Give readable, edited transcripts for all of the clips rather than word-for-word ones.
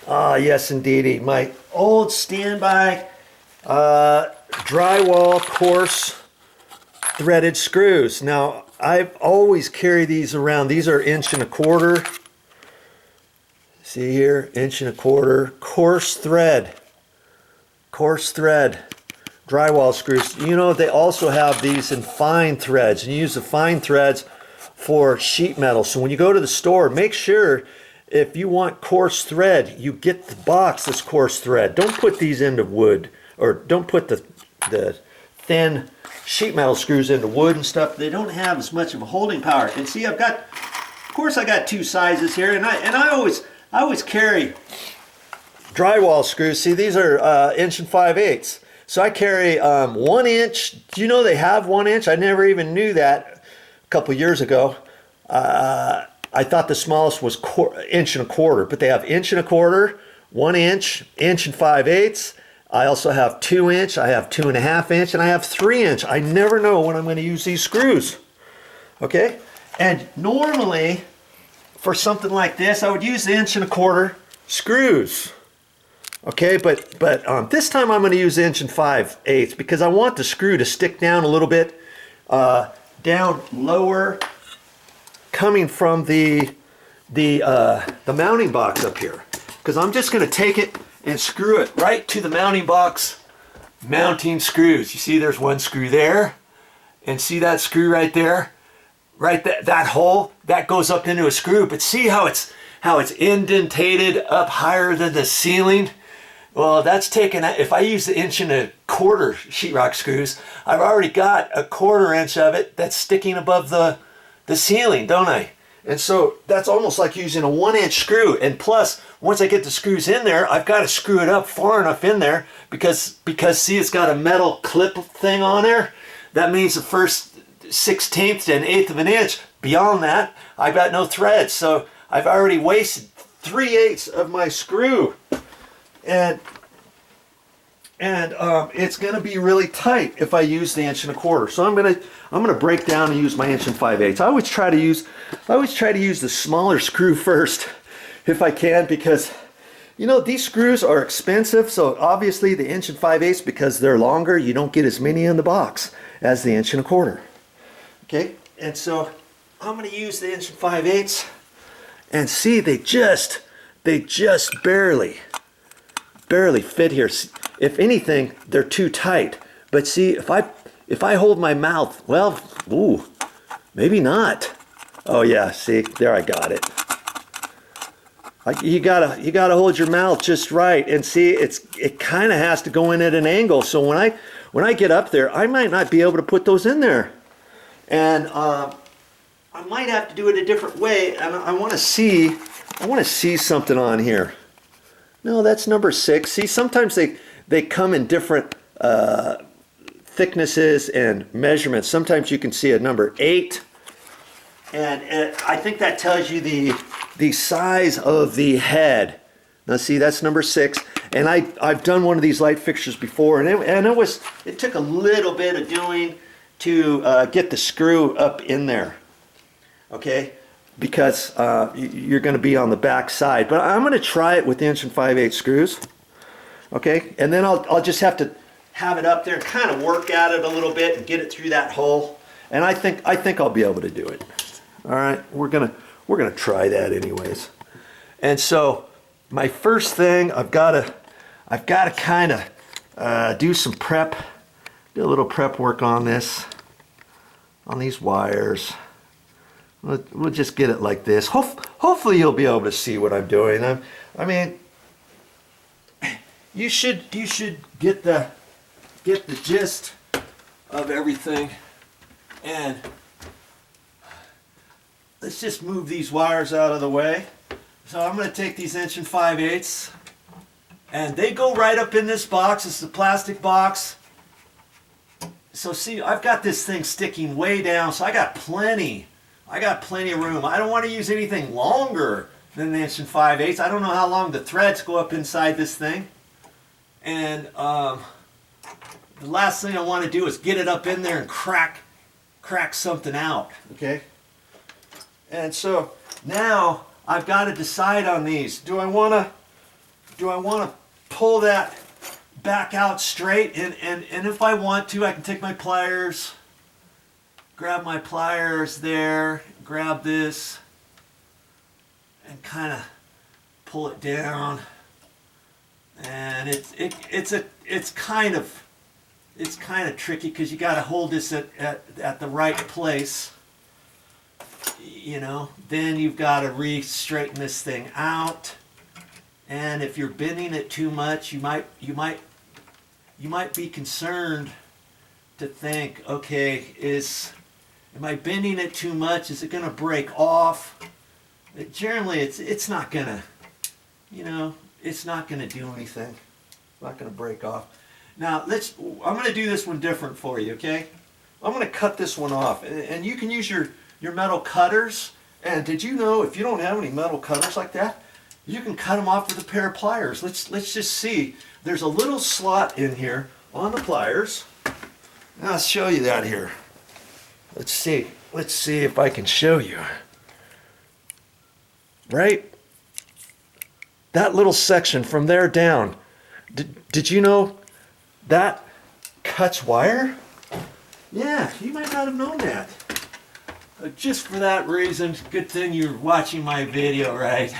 Ah, yes, indeedy. My old standby drywall coarse threaded screws. Now, I've always carried these around. These are 1.25 inches. See here, 1.25 inches. Coarse thread. Coarse thread. Drywall screws. You know, they also have these in fine threads. And you use the fine threads for sheet metal. So when you go to the store, make sure if you want coarse thread, you get the box that's coarse thread. Don't put these into wood, or don't put the thin sheet metal screws into wood and stuff. They don't have as much of a holding power. And see, I've got, of course, I got two sizes here, and I always carry drywall screws. See, these are 1 5/8. So I carry 1 inch. Do you know they have 1 inch? I never even knew that a couple years ago. I thought the smallest was 1.25 inches, but they have 1.25 inches, 1 inch, 1 5/8. I also have 2 inch, I have 2.5 inch, and I have 3 inch. I never know when I'm going to use these screws. Okay? And normally, for something like this, I would use the 1.25 inch screws. Okay, but this time I'm going to use 1 5/8 because I want the screw to stick down a little bit, down lower, coming from the mounting box up here. Because I'm just going to take it and screw it right to the mounting box mounting screws. You see there's one screw there, and see that screw right there? Right, that hole, that goes up into a screw. But see how it's indentated up higher than the ceiling? Well, that's taken, if I use the 1.25 inch sheetrock screws, I've already got 1/4 inch of it that's sticking above the ceiling, don't I? And so that's almost like using a 1 inch screw. And plus, once I get the screws in there, I've got to screw it up far enough in there because see, it's got a metal clip thing on there. That means the first 1/16 to 1/8 of an inch. Beyond that, I've got no thread. So I've already wasted 3/8 of my screw. And it's going to be really tight if I use the 1.25 inch. So I'm going to break down and use my 1 5/8. I always try to use the smaller screw first if I can, because you know these screws are expensive. So obviously the 1 5/8, because they're longer, you don't get as many in the box as the 1 1/4 inch. Okay, and so I'm going to use the 1 5/8, and see they just barely fit here. If anything, they're too tight. But see, if I hold my mouth, well, ooh, maybe not. Oh yeah, see, there I got it. You gotta hold your mouth just right, and see, it kind of has to go in at an angle. So when I get up there, I might not be able to put those in there, and I might have to do it a different way. And I want to see something on here. No, that's number 6. See, sometimes they come in different thicknesses and measurements. Sometimes you can see a number 8, and I think that tells you the size of the head. Now see, that's number 6, and I've done one of these light fixtures before, and it took a little bit of doing to get the screw up in there. Okay. Because you're going to be on the back side. But I'm going to try it with 1 5/8 screws. Okay, and then I'll just have to have it up there and kind of work at it a little bit and get it through that hole. And I think I'll be able to do it. All right, we're gonna try that anyways. And so my first thing, I've got to kind of do some prep, do a little prep work on this, on these wires. We'll just get it like this. Hopefully you'll be able to see what I'm doing. I mean, you should get the gist of everything. And let's just move these wires out of the way. So I'm going to take these 1 5/8, and they go right up in this box. It's a plastic box. So see, I've got this thing sticking way down, so I got plenty of room. I don't want to use anything longer than the 1 5/8. I don't know how long the threads go up inside this thing. And the last thing I want to do is get it up in there and crack something out. Okay? And so now I've got to decide on these. Do I want do I want to pull that back out straight? And if I want to, I can take my pliers, grab my pliers there, grab this, and kind of pull it down. And it's kind of tricky because you got to hold this at the right place. You know, then you've got to re-straighten this thing out. And if you're bending it too much, you might be concerned to think, okay, am I bending it too much? Is it going to break off? Generally, it's not gonna, you know, it's not gonna do anything. It's not gonna break off. Now I'm gonna do this one different for you, okay? I'm gonna cut this one off, and you can use your metal cutters. And did you know if you don't have any metal cutters like that, you can cut them off with a pair of pliers. Let's just see. There's a little slot in here on the pliers. Now I'll show you that here. Let's see if I can show you. Right? That little section from there down. Did you know that cuts wire? Yeah, you might not have known that. Just for that reason, good thing you're watching my video, right?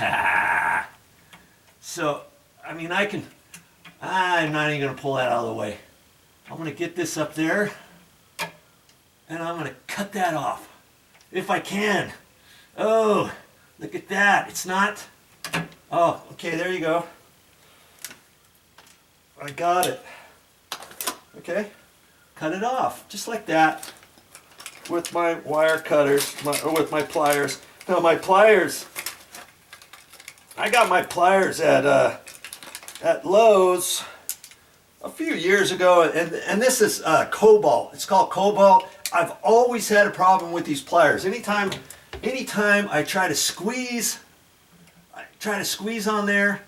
So, I mean, I'm not even going to pull that out of the way. I'm going to get this up there, and I'm going to cut that off, if I can. Oh, look at that. It's not. Oh, okay, there you go. I got it. Okay, cut it off, just like that, with my wire cutters, or with my pliers. Now my pliers, I got my pliers at Lowe's a few years ago, and this is Cobalt. It's called Cobalt. I've always had a problem with these pliers. Anytime I try to squeeze on there,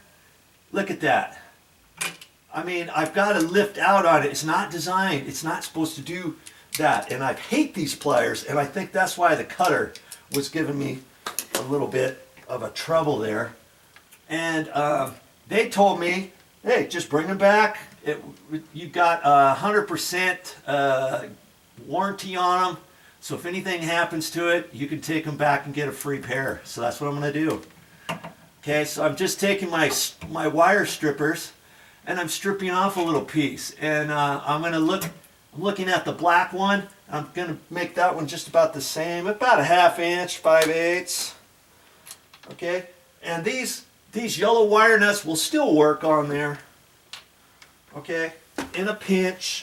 look at that. I mean, I've got to lift out on it. It's not designed. It's not supposed to do that. And I hate these pliers, and I think that's why the cutter was giving me a little bit of a trouble there. And they told me, hey, just bring them back. You got 100% warranty on them. So if anything happens to it, you can take them back and get a free pair. So that's what I'm going to do. Okay, so I'm just taking my wire strippers, and I'm stripping off a little piece. And I'm looking at the black one. I'm going to make that one just about the same, about a 1/2 inch, 5/8. Okay, and these yellow wire nuts will still work on there. Okay, in a pinch.